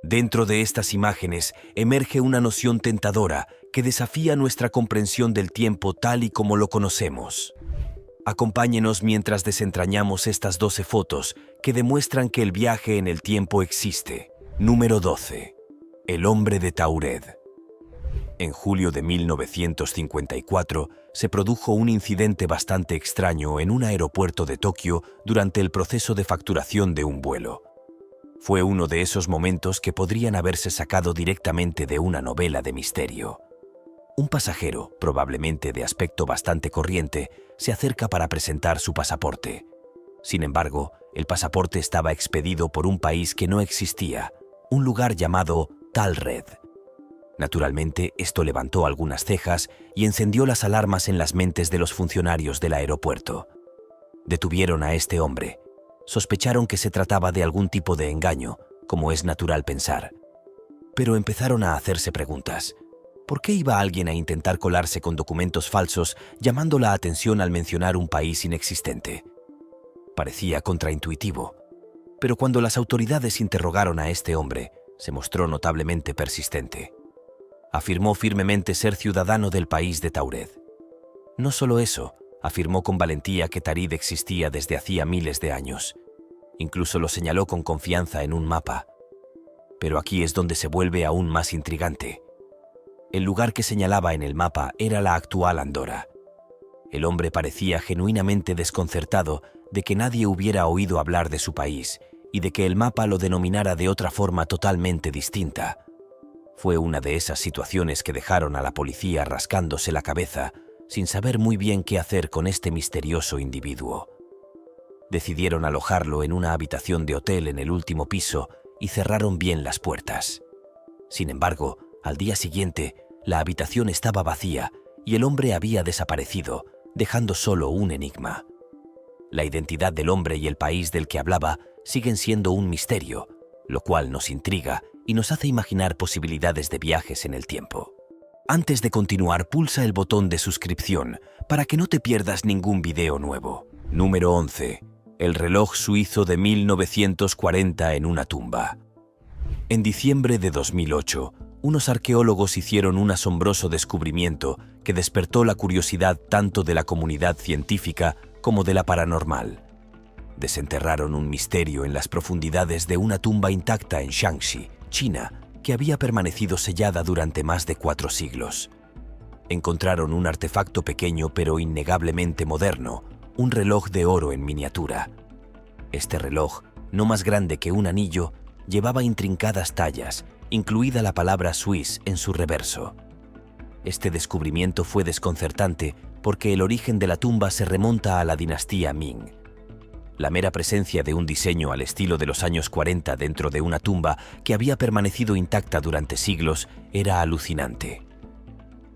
Dentro de estas imágenes emerge una noción tentadora que desafía nuestra comprensión del tiempo tal y como lo conocemos. Acompáñenos mientras desentrañamos estas 12 fotos que demuestran que el viaje en el tiempo existe. Número 12. El hombre de Taured. En julio de 1954 se produjo un incidente bastante extraño en un aeropuerto de Tokio durante el proceso de facturación de un vuelo. Fue uno de esos momentos que podrían haberse sacado directamente de una novela de misterio. Un pasajero, probablemente de aspecto bastante corriente, se acerca para presentar su pasaporte. Sin embargo, el pasaporte estaba expedido por un país que no existía, un lugar llamado Talred. Naturalmente, esto levantó algunas cejas y encendió las alarmas en las mentes de los funcionarios del aeropuerto. Detuvieron a este hombre. Sospecharon que se trataba de algún tipo de engaño, como es natural pensar. Pero empezaron a hacerse preguntas. ¿Por qué iba alguien a intentar colarse con documentos falsos, llamando la atención al mencionar un país inexistente? Parecía contraintuitivo. Pero cuando las autoridades interrogaron a este hombre, se mostró notablemente persistente. Afirmó firmemente ser ciudadano del país de Taured. No solo eso, afirmó con valentía que Tarid existía desde hacía miles de años. Incluso lo señaló con confianza en un mapa. Pero aquí es donde se vuelve aún más intrigante. El lugar que señalaba en el mapa era la actual Andorra. El hombre parecía genuinamente desconcertado de que nadie hubiera oído hablar de su país y de que el mapa lo denominara de otra forma totalmente distinta. Fue una de esas situaciones que dejaron a la policía rascándose la cabeza, sin saber muy bien qué hacer con este misterioso individuo. Decidieron alojarlo en una habitación de hotel en el último piso y cerraron bien las puertas. Sin embargo, al día siguiente, la habitación estaba vacía y el hombre había desaparecido, dejando solo un enigma. La identidad del hombre y el país del que hablaba siguen siendo un misterio, lo cual nos intriga y nos hace imaginar posibilidades de viajes en el tiempo. Antes de continuar, pulsa el botón de suscripción para que no te pierdas ningún video nuevo. Número 11. El reloj suizo de 1940 en una tumba. En diciembre de 2008, unos arqueólogos hicieron un asombroso descubrimiento que despertó la curiosidad tanto de la comunidad científica como de la paranormal. Desenterraron un misterio en las profundidades de una tumba intacta en Shaanxi, China, que había permanecido sellada durante más de 4 siglos. Encontraron un artefacto pequeño pero innegablemente moderno, un reloj de oro en miniatura. Este reloj, no más grande que un anillo, llevaba intrincadas tallas, incluida la palabra Swiss en su reverso. Este descubrimiento fue desconcertante porque el origen de la tumba se remonta a la dinastía Ming. La mera presencia de un diseño al estilo de los años 40 dentro de una tumba que había permanecido intacta durante siglos era alucinante.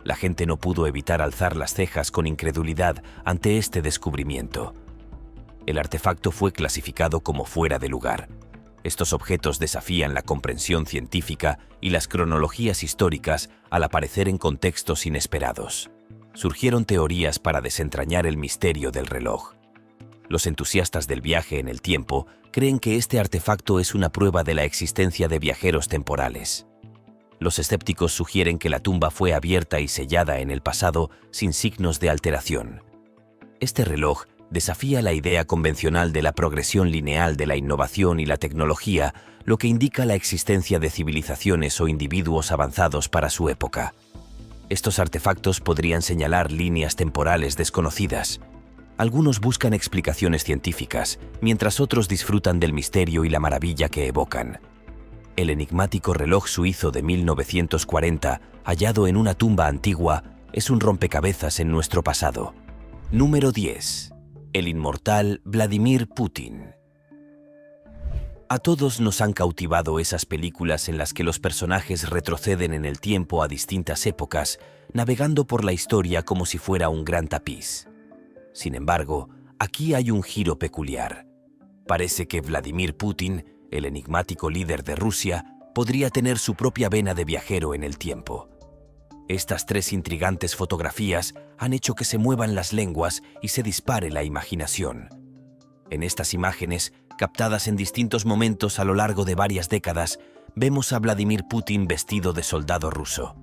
La gente no pudo evitar alzar las cejas con incredulidad ante este descubrimiento. El artefacto fue clasificado como fuera de lugar. Estos objetos desafían la comprensión científica y las cronologías históricas al aparecer en contextos inesperados. Surgieron teorías para desentrañar el misterio del reloj. Los entusiastas del viaje en el tiempo creen que este artefacto es una prueba de la existencia de viajeros temporales. Los escépticos sugieren que la tumba fue abierta y sellada en el pasado sin signos de alteración. Este reloj desafía la idea convencional de la progresión lineal de la innovación y la tecnología, lo que indica la existencia de civilizaciones o individuos avanzados para su época. Estos artefactos podrían señalar líneas temporales desconocidas. Algunos buscan explicaciones científicas, mientras otros disfrutan del misterio y la maravilla que evocan. El enigmático reloj suizo de 1940, hallado en una tumba antigua, es un rompecabezas en nuestro pasado. Número 10. El inmortal Vladimir Putin. A todos nos han cautivado esas películas en las que los personajes retroceden en el tiempo a distintas épocas, navegando por la historia como si fuera un gran tapiz. Sin embargo, aquí hay un giro peculiar. Parece que Vladimir Putin, el enigmático líder de Rusia, podría tener su propia vena de viajero en el tiempo. Estas 3 intrigantes fotografías han hecho que se muevan las lenguas y se dispare la imaginación. En estas imágenes, captadas en distintos momentos a lo largo de varias décadas, vemos a Vladimir Putin vestido de soldado ruso.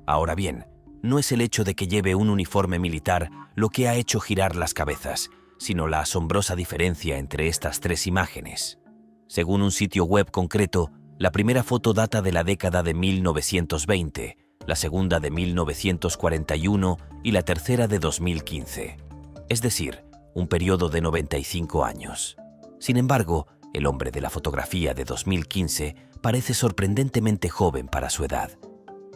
Ahora bien, no es el hecho de que lleve un uniforme militar lo que ha hecho girar las cabezas, sino la asombrosa diferencia entre estas tres imágenes. Según un sitio web concreto, la primera foto data de la década de 1920, la segunda de 1941 y la tercera de 2015. Es decir, un periodo de 95 años. Sin embargo, el hombre de la fotografía de 2015 parece sorprendentemente joven para su edad.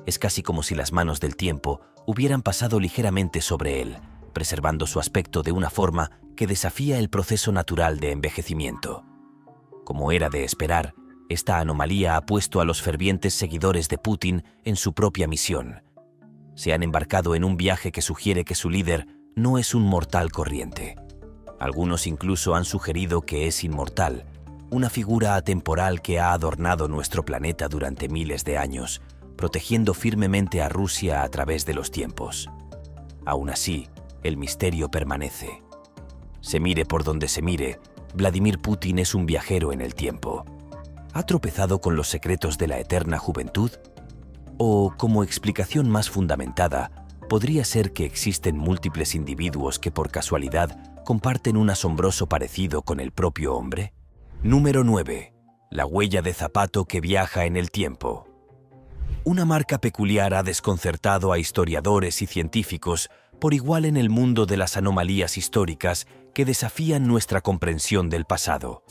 Es casi como si las manos del tiempo hubieran pasado ligeramente sobre él, preservando su aspecto de una forma que desafía el proceso natural de envejecimiento. Como era de esperar, esta anomalía ha puesto a los fervientes seguidores de Putin en su propia misión. Se han embarcado en un viaje que sugiere que su líder no es un mortal corriente. Algunos incluso han sugerido que es inmortal, una figura atemporal que ha adornado nuestro planeta durante miles de años, protegiendo firmemente a Rusia a través de los tiempos. Aún así, el misterio permanece. Se mire por donde se mire, Vladimir Putin es un viajero en el tiempo. ¿Ha tropezado con los secretos de la eterna juventud? O, como explicación más fundamentada, podría ser que existen múltiples individuos que por casualidad comparten un asombroso parecido con el propio hombre. Número 9. La huella de zapato que viaja en el tiempo. Una marca peculiar ha desconcertado a historiadores y científicos por igual en el mundo de las anomalías históricas que desafían nuestra comprensión del pasado.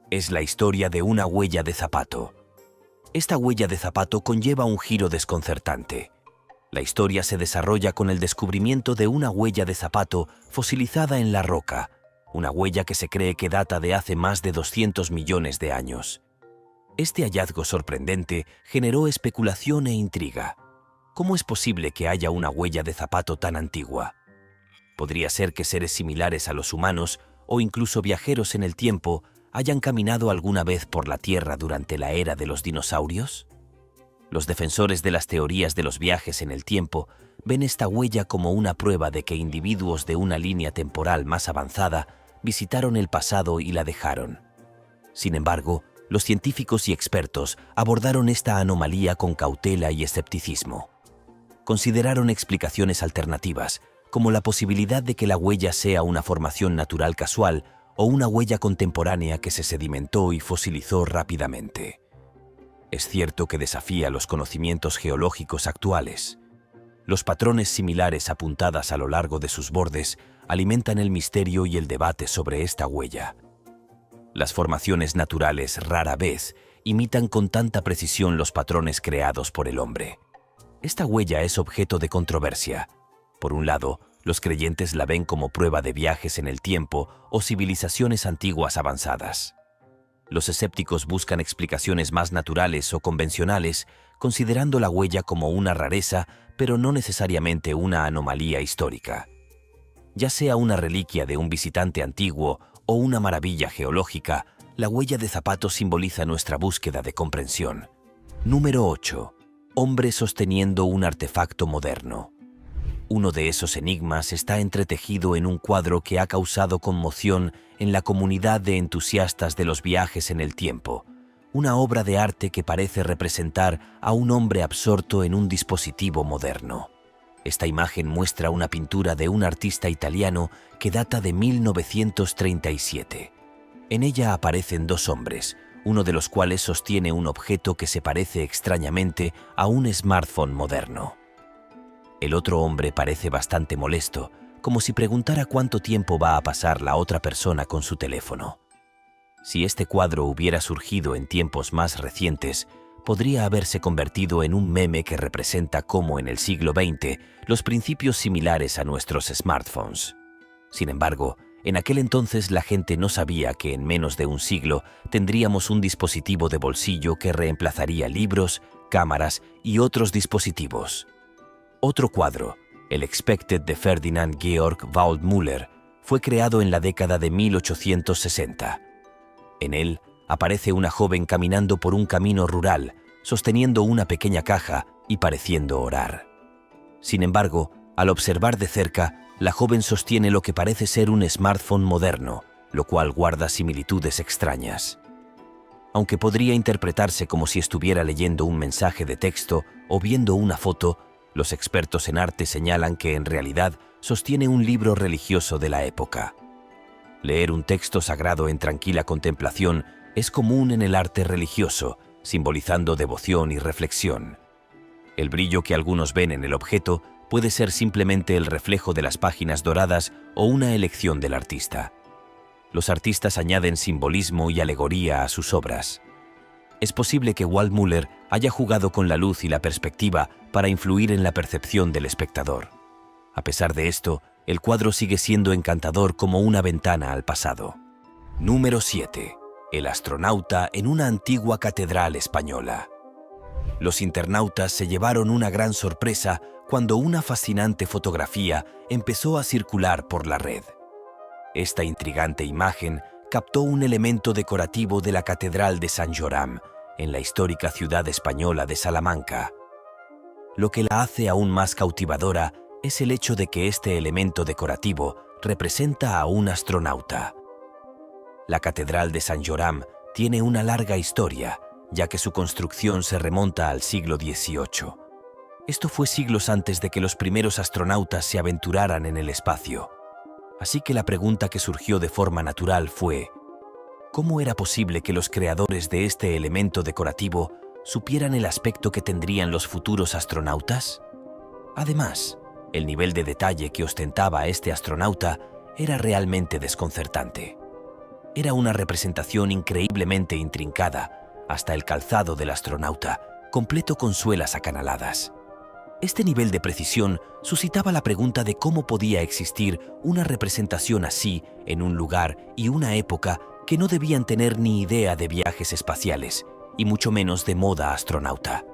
Es la historia de una huella de zapato. Esta huella de zapato conlleva un giro desconcertante. La historia se desarrolla con el descubrimiento de una huella de zapato fosilizada en la roca, una huella que se cree que data de hace más de 200 millones de años. Este hallazgo sorprendente generó especulación e intriga. ¿Cómo es posible que haya una huella de zapato tan antigua? ¿Podría ser que seres similares a los humanos o incluso viajeros en el tiempo hayan caminado alguna vez por la Tierra durante la era de los dinosaurios? Los defensores de las teorías de los viajes en el tiempo ven esta huella como una prueba de que individuos de una línea temporal más avanzada visitaron el pasado y la dejaron. Sin embargo, los científicos y expertos abordaron esta anomalía con cautela y escepticismo. Consideraron explicaciones alternativas, como la posibilidad de que la huella sea una formación natural casual o una huella contemporánea que se sedimentó y fosilizó rápidamente. Es cierto que desafía los conocimientos geológicos actuales. Los patrones similares apuntadas a lo largo de sus bordes alimentan el misterio y el debate sobre esta huella. Las formaciones naturales rara vez imitan con tanta precisión los patrones creados por el hombre. Esta huella es objeto de controversia. Por un lado, los creyentes la ven como prueba de viajes en el tiempo o civilizaciones antiguas avanzadas. Los escépticos buscan explicaciones más naturales o convencionales, considerando la huella como una rareza, pero no necesariamente una anomalía histórica. Ya sea una reliquia de un visitante antiguo o una maravilla geológica, la huella de zapato simboliza nuestra búsqueda de comprensión. Número 8. Hombre sosteniendo un artefacto moderno. Uno de esos enigmas está entretejido en un cuadro que ha causado conmoción en la comunidad de entusiastas de los viajes en el tiempo, una obra de arte que parece representar a un hombre absorto en un dispositivo moderno. Esta imagen muestra una pintura de un artista italiano que data de 1937. En ella aparecen dos hombres, uno de los cuales sostiene un objeto que se parece extrañamente a un smartphone moderno. El otro hombre parece bastante molesto, como si preguntara cuánto tiempo va a pasar la otra persona con su teléfono. Si este cuadro hubiera surgido en tiempos más recientes, podría haberse convertido en un meme que representa cómo en el siglo XX los principios similares a nuestros smartphones. Sin embargo, en aquel entonces la gente no sabía que en menos de un siglo tendríamos un dispositivo de bolsillo que reemplazaría libros, cámaras y otros dispositivos. Otro cuadro, el Expected de Ferdinand Georg Waldmüller, fue creado en la década de 1860. En él aparece una joven caminando por un camino rural, sosteniendo una pequeña caja y pareciendo orar. Sin embargo, al observar de cerca, la joven sostiene lo que parece ser un smartphone moderno, lo cual guarda similitudes extrañas. Aunque podría interpretarse como si estuviera leyendo un mensaje de texto o viendo una foto, los expertos en arte señalan que en realidad sostiene un libro religioso de la época. Leer un texto sagrado en tranquila contemplación es común en el arte religioso, simbolizando devoción y reflexión. El brillo que algunos ven en el objeto puede ser simplemente el reflejo de las páginas doradas o una elección del artista. Los artistas añaden simbolismo y alegoría a sus obras. Es posible que Walt Müller haya jugado con la luz y la perspectiva para influir en la percepción del espectador. A pesar de esto, el cuadro sigue siendo encantador como una ventana al pasado. Número 7. El astronauta en una antigua catedral española. Los internautas se llevaron una gran sorpresa cuando una fascinante fotografía empezó a circular por la red. Esta intrigante imagen captó un elemento decorativo de la Catedral de Sant Joram, en la histórica ciudad española de Salamanca. Lo que la hace aún más cautivadora es el hecho de que este elemento decorativo representa a un astronauta. La Catedral de Sant Joram tiene una larga historia, ya que su construcción se remonta al siglo XVIII. Esto fue siglos antes de que los primeros astronautas se aventuraran en el espacio. Así que la pregunta que surgió de forma natural fue: ¿cómo era posible que los creadores de este elemento decorativo supieran el aspecto que tendrían los futuros astronautas? Además, el nivel de detalle que ostentaba este astronauta era realmente desconcertante. Era una representación increíblemente intrincada, hasta el calzado del astronauta, completo con suelas acanaladas. Este nivel de precisión suscitaba la pregunta de cómo podía existir una representación así en un lugar y una época que no debían tener ni idea de viajes espaciales, y mucho menos de moda astronauta.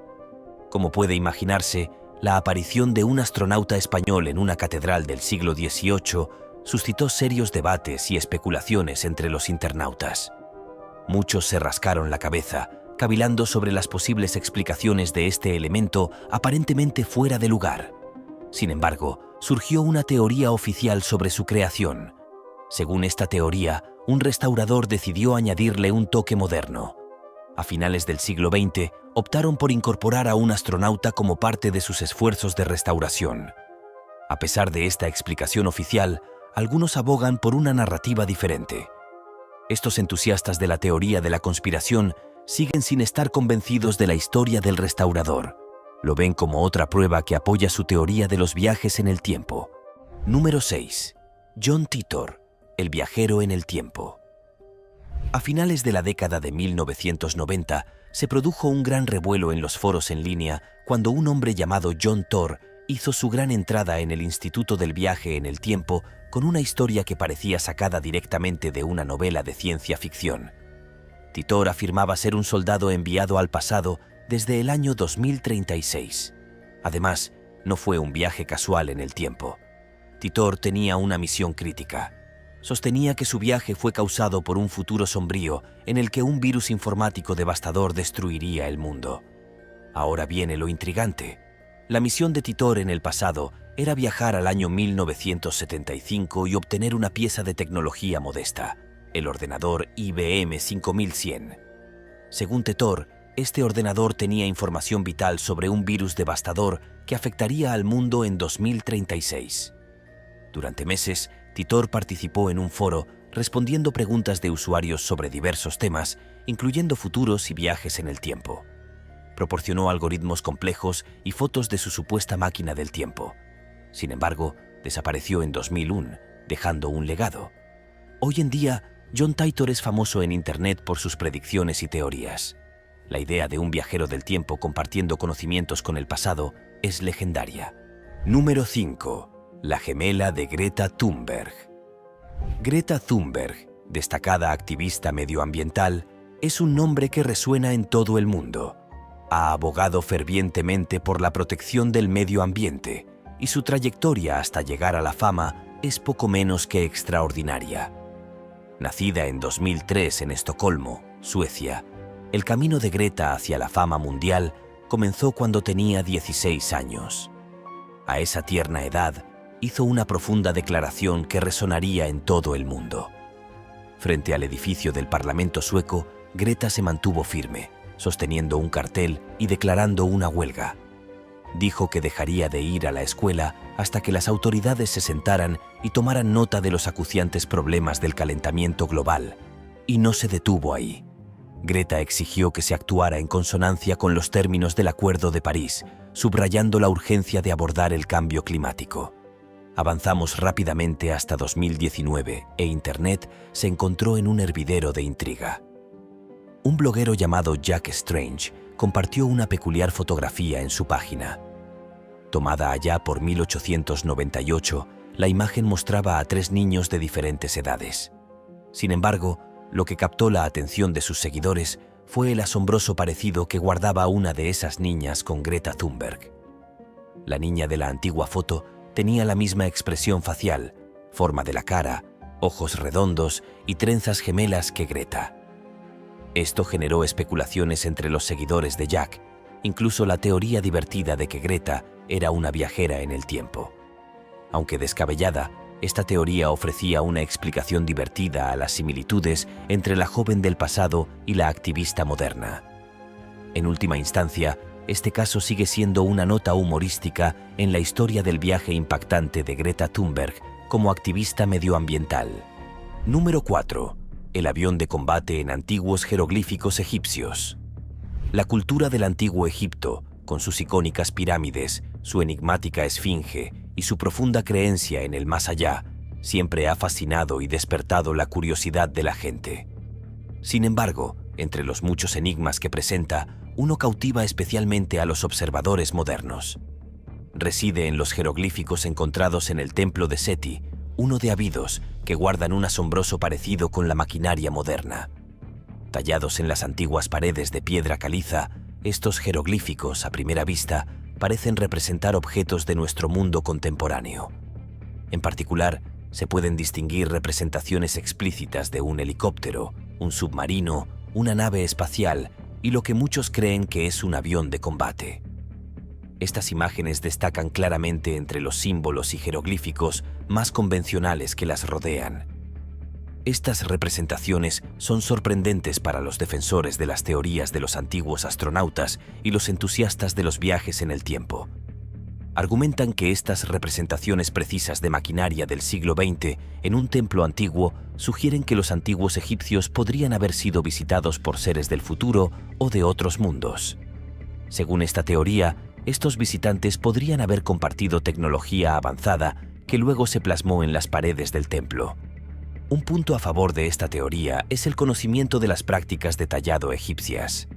Como puede imaginarse, la aparición de un astronauta español en una catedral del siglo XVIII suscitó serios debates y especulaciones entre los internautas. Muchos se rascaron la cabeza, cavilando sobre las posibles explicaciones de este elemento aparentemente fuera de lugar. Sin embargo, surgió una teoría oficial sobre su creación. Según esta teoría, un restaurador decidió añadirle un toque moderno. A finales del siglo XX, optaron por incorporar a un astronauta como parte de sus esfuerzos de restauración. A pesar de esta explicación oficial, algunos abogan por una narrativa diferente. Estos entusiastas de la teoría de la conspiración siguen sin estar convencidos de la historia del restaurador. Lo ven como otra prueba que apoya su teoría de los viajes en el tiempo. Número 6. John Titor, el viajero en el tiempo. A finales de la década de 1990, se produjo un gran revuelo en los foros en línea cuando un hombre llamado John Titor hizo su gran entrada en el Instituto del Viaje en el Tiempo con una historia que parecía sacada directamente de una novela de ciencia ficción. Titor afirmaba ser un soldado enviado al pasado desde el año 2036. Además, no fue un viaje casual en el tiempo. Titor tenía una misión crítica. Sostenía que su viaje fue causado por un futuro sombrío en el que un virus informático devastador destruiría el mundo. Ahora viene lo intrigante. La misión de Titor en el pasado era viajar al año 1975 y obtener una pieza de tecnología modesta, el ordenador IBM 5100. Según Titor, este ordenador tenía información vital sobre un virus devastador que afectaría al mundo en 2036. Durante meses, Titor participó en un foro respondiendo preguntas de usuarios sobre diversos temas, incluyendo futuros y viajes en el tiempo. Proporcionó algoritmos complejos y fotos de su supuesta máquina del tiempo. Sin embargo, desapareció en 2001, dejando un legado. Hoy en día, John Titor es famoso en Internet por sus predicciones y teorías. La idea de un viajero del tiempo compartiendo conocimientos con el pasado es legendaria. Número 5. La gemela de Greta Thunberg. Greta Thunberg, destacada activista medioambiental, es un nombre que resuena en todo el mundo. Ha abogado fervientemente por la protección del medio ambiente y su trayectoria hasta llegar a la fama es poco menos que extraordinaria. Nacida en 2003 en Estocolmo, Suecia, el camino de Greta hacia la fama mundial comenzó cuando tenía 16 años. A esa tierna edad, hizo una profunda declaración que resonaría en todo el mundo. Frente al edificio del Parlamento sueco, Greta se mantuvo firme, sosteniendo un cartel y declarando una huelga. Dijo que dejaría de ir a la escuela hasta que las autoridades se sentaran y tomaran nota de los acuciantes problemas del calentamiento global, y no se detuvo ahí. Greta exigió que se actuara en consonancia con los términos del Acuerdo de París, subrayando la urgencia de abordar el cambio climático. Avanzamos rápidamente hasta 2019 e Internet se encontró en un hervidero de intriga. Un bloguero llamado Jack Strange compartió una peculiar fotografía en su página. Tomada allá por 1898, la imagen mostraba a 3 niños de diferentes edades. Sin embargo, lo que captó la atención de sus seguidores fue el asombroso parecido que guardaba una de esas niñas con Greta Thunberg. La niña de la antigua foto tenía la misma expresión facial, forma de la cara, ojos redondos y trenzas gemelas que Greta. Esto generó especulaciones entre los seguidores de Jack, incluso la teoría divertida de que Greta era una viajera en el tiempo. Aunque descabellada, esta teoría ofrecía una explicación divertida a las similitudes entre la joven del pasado y la activista moderna. En última instancia, este caso sigue siendo una nota humorística en la historia del viaje impactante de Greta Thunberg como activista medioambiental. Número 4. El avión de combate en antiguos jeroglíficos egipcios. La cultura del antiguo Egipto, con sus icónicas pirámides, su enigmática esfinge y su profunda creencia en el más allá, siempre ha fascinado y despertado la curiosidad de la gente. Sin embargo, entre los muchos enigmas que presenta, uno cautiva especialmente a los observadores modernos. Reside en los jeroglíficos encontrados en el templo de Seti, uno de Abidos, que guardan un asombroso parecido con la maquinaria moderna. Tallados en las antiguas paredes de piedra caliza, estos jeroglíficos, a primera vista, parecen representar objetos de nuestro mundo contemporáneo. En particular, se pueden distinguir representaciones explícitas de un helicóptero, un submarino, una nave espacial y lo que muchos creen que es un avión de combate. Estas imágenes destacan claramente entre los símbolos y jeroglíficos más convencionales que las rodean. Estas representaciones son sorprendentes para los defensores de las teorías de los antiguos astronautas y los entusiastas de los viajes en el tiempo. Argumentan que estas representaciones precisas de maquinaria del siglo XX en un templo antiguo sugieren que los antiguos egipcios podrían haber sido visitados por seres del futuro o de otros mundos. Según esta teoría, estos visitantes podrían haber compartido tecnología avanzada que luego se plasmó en las paredes del templo. Un punto a favor de esta teoría es el conocimiento de las prácticas de tallado egipcias.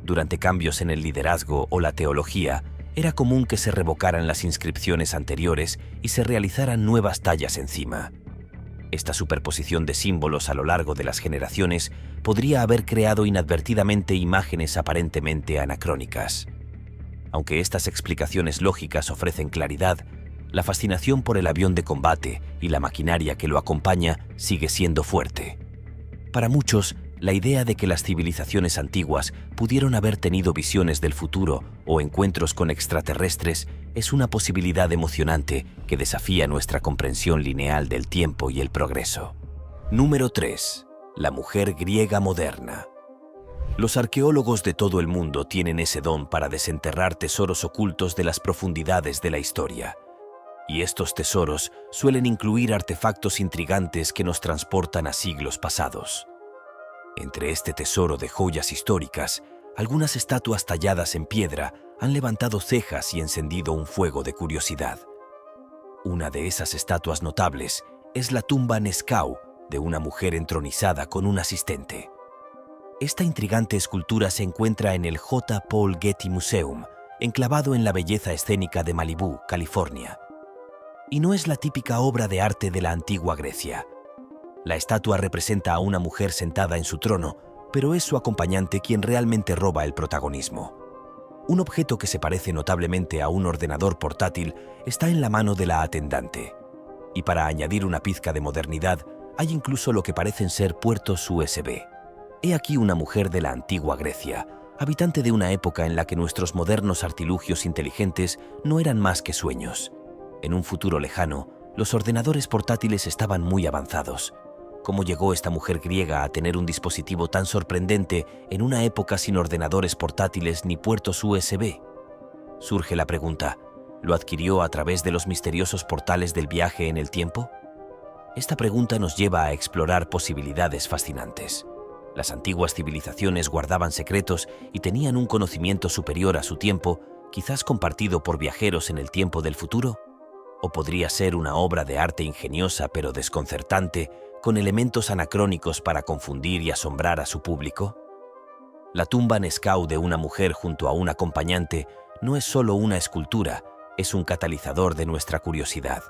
Durante cambios en el liderazgo o la teología, era común que se revocaran las inscripciones anteriores y se realizaran nuevas tallas encima. Esta superposición de símbolos a lo largo de las generaciones podría haber creado inadvertidamente imágenes aparentemente anacrónicas. Aunque estas explicaciones lógicas ofrecen claridad, la fascinación por el avión de combate y la maquinaria que lo acompaña sigue siendo fuerte. Para muchos, la idea de que las civilizaciones antiguas pudieron haber tenido visiones del futuro o encuentros con extraterrestres es una posibilidad emocionante que desafía nuestra comprensión lineal del tiempo y el progreso. Número 3. La mujer griega moderna. Los arqueólogos de todo el mundo tienen ese don para desenterrar tesoros ocultos de las profundidades de la historia. Y estos tesoros suelen incluir artefactos intrigantes que nos transportan a siglos pasados. Entre este tesoro de joyas históricas, algunas estatuas talladas en piedra han levantado cejas y encendido un fuego de curiosidad. Una de esas estatuas notables es la tumba Neskau de una mujer entronizada con un asistente. Esta intrigante escultura se encuentra en el J. Paul Getty Museum, enclavado en la belleza escénica de Malibú, California. Y no es la típica obra de arte de la antigua Grecia. La estatua representa a una mujer sentada en su trono, pero es su acompañante quien realmente roba el protagonismo. Un objeto que se parece notablemente a un ordenador portátil está en la mano de la atendante. Y para añadir una pizca de modernidad, hay incluso lo que parecen ser puertos USB. He aquí una mujer de la antigua Grecia, habitante de una época en la que nuestros modernos artilugios inteligentes no eran más que sueños. En un futuro lejano, los ordenadores portátiles estaban muy avanzados. ¿Cómo llegó esta mujer griega a tener un dispositivo tan sorprendente en una época sin ordenadores portátiles ni puertos USB? Surge la pregunta, ¿lo adquirió a través de los misteriosos portales del viaje en el tiempo? Esta pregunta nos lleva a explorar posibilidades fascinantes. Las antiguas civilizaciones guardaban secretos y tenían un conocimiento superior a su tiempo, quizás compartido por viajeros en el tiempo del futuro. ¿O podría ser una obra de arte ingeniosa pero desconcertante, con elementos anacrónicos para confundir y asombrar a su público? La tumba Nescau de una mujer junto a un acompañante no es solo una escultura, es un catalizador de nuestra curiosidad.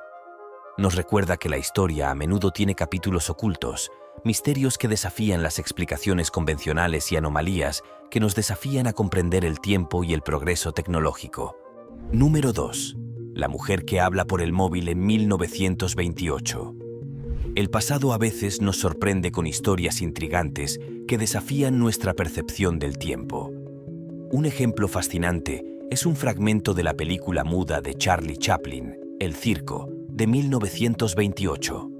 Nos recuerda que la historia a menudo tiene capítulos ocultos, misterios que desafían las explicaciones convencionales y anomalías que nos desafían a comprender el tiempo y el progreso tecnológico. Número 2. La mujer que habla por el móvil en 1928. El pasado a veces nos sorprende con historias intrigantes que desafían nuestra percepción del tiempo. Un ejemplo fascinante es un fragmento de la película muda de Charlie Chaplin, El Circo, de 1928.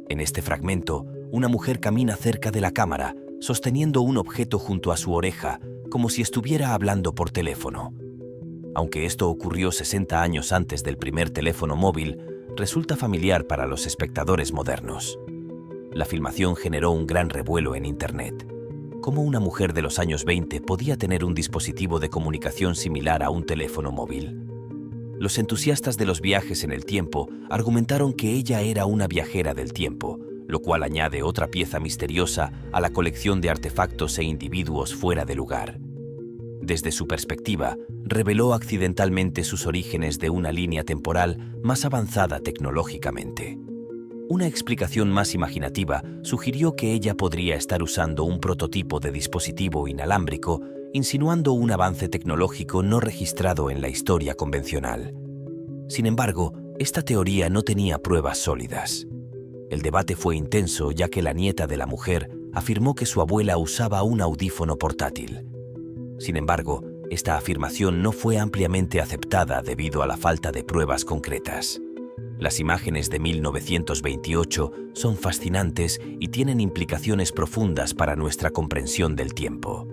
En este fragmento, una mujer camina cerca de la cámara, sosteniendo un objeto junto a su oreja, como si estuviera hablando por teléfono. Aunque esto ocurrió 60 años antes del primer teléfono móvil, resulta familiar para los espectadores modernos. La filmación generó un gran revuelo en Internet. ¿Cómo una mujer de los años 20 podía tener un dispositivo de comunicación similar a un teléfono móvil? Los entusiastas de los viajes en el tiempo argumentaron que ella era una viajera del tiempo, lo cual añade otra pieza misteriosa a la colección de artefactos e individuos fuera de lugar. Desde su perspectiva, reveló accidentalmente sus orígenes de una línea temporal más avanzada tecnológicamente. Una explicación más imaginativa sugirió que ella podría estar usando un prototipo de dispositivo inalámbrico, insinuando un avance tecnológico no registrado en la historia convencional. Sin embargo, esta teoría no tenía pruebas sólidas. El debate fue intenso ya que la nieta de la mujer afirmó que su abuela usaba un audífono portátil. Sin embargo, esta afirmación no fue ampliamente aceptada debido a la falta de pruebas concretas. Las imágenes de 1928 son fascinantes y tienen implicaciones profundas para nuestra comprensión del tiempo.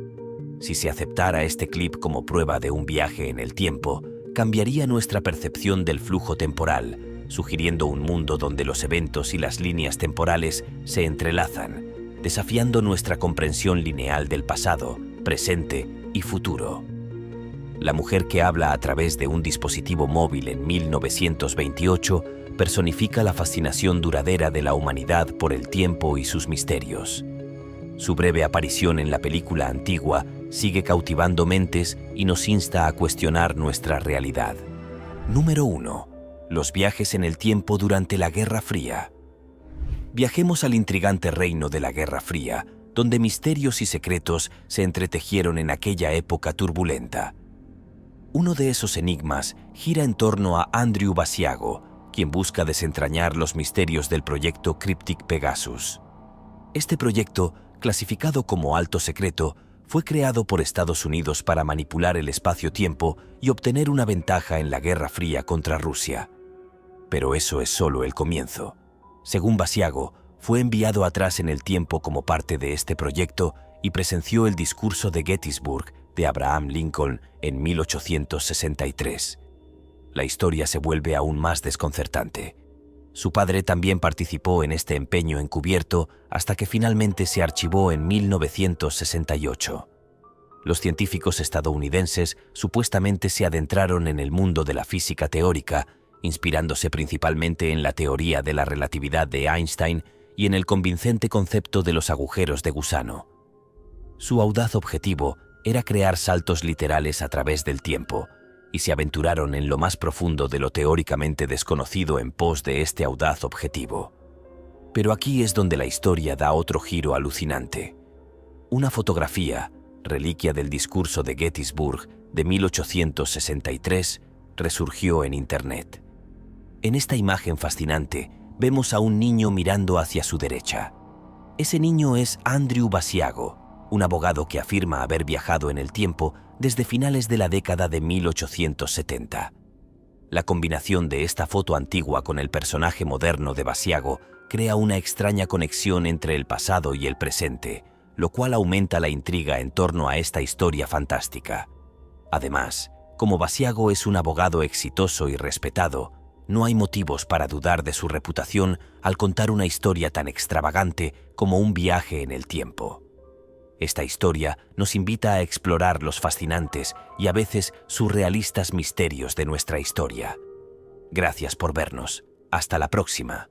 Si se aceptara este clip como prueba de un viaje en el tiempo, cambiaría nuestra percepción del flujo temporal, sugiriendo un mundo donde los eventos y las líneas temporales se entrelazan, desafiando nuestra comprensión lineal del pasado, presente y futuro. La mujer que habla a través de un dispositivo móvil en 1928 personifica la fascinación duradera de la humanidad por el tiempo y sus misterios. Su breve aparición en la película antigua sigue cautivando mentes y nos insta a cuestionar nuestra realidad. Número 1. Los viajes en el tiempo durante la Guerra Fría. Viajemos al intrigante reino de la Guerra Fría, donde misterios y secretos se entretejieron en aquella época turbulenta. Uno de esos enigmas gira en torno a Andrew Basiago, quien busca desentrañar los misterios del proyecto Cryptic Pegasus. Este proyecto, clasificado como alto secreto, fue creado por Estados Unidos para manipular el espacio-tiempo y obtener una ventaja en la Guerra Fría contra Rusia. Pero eso es solo el comienzo. Según Basiago, fue enviado atrás en el tiempo como parte de este proyecto y presenció el discurso de Gettysburg de Abraham Lincoln en 1863. La historia se vuelve aún más desconcertante. Su padre también participó en este empeño encubierto hasta que finalmente se archivó en 1968. Los científicos estadounidenses supuestamente se adentraron en el mundo de la física teórica, inspirándose principalmente en la teoría de la relatividad de Einstein y en el convincente concepto de los agujeros de gusano. Su audaz objetivo era crear saltos literales a través del tiempo, y se aventuraron en lo más profundo de lo teóricamente desconocido en pos de este audaz objetivo. Pero aquí es donde la historia da otro giro alucinante. Una fotografía, reliquia del discurso de Gettysburg de 1863, resurgió en Internet. En esta imagen fascinante, vemos a un niño mirando hacia su derecha. Ese niño es Andrew Basiago, un abogado que afirma haber viajado en el tiempo desde finales de la década de 1870. La combinación de esta foto antigua con el personaje moderno de Basiago crea una extraña conexión entre el pasado y el presente, lo cual aumenta la intriga en torno a esta historia fantástica. Además, como Basiago es un abogado exitoso y respetado, no hay motivos para dudar de su reputación al contar una historia tan extravagante como un viaje en el tiempo. Esta historia nos invita a explorar los fascinantes y a veces surrealistas misterios de nuestra historia. Gracias por vernos. Hasta la próxima.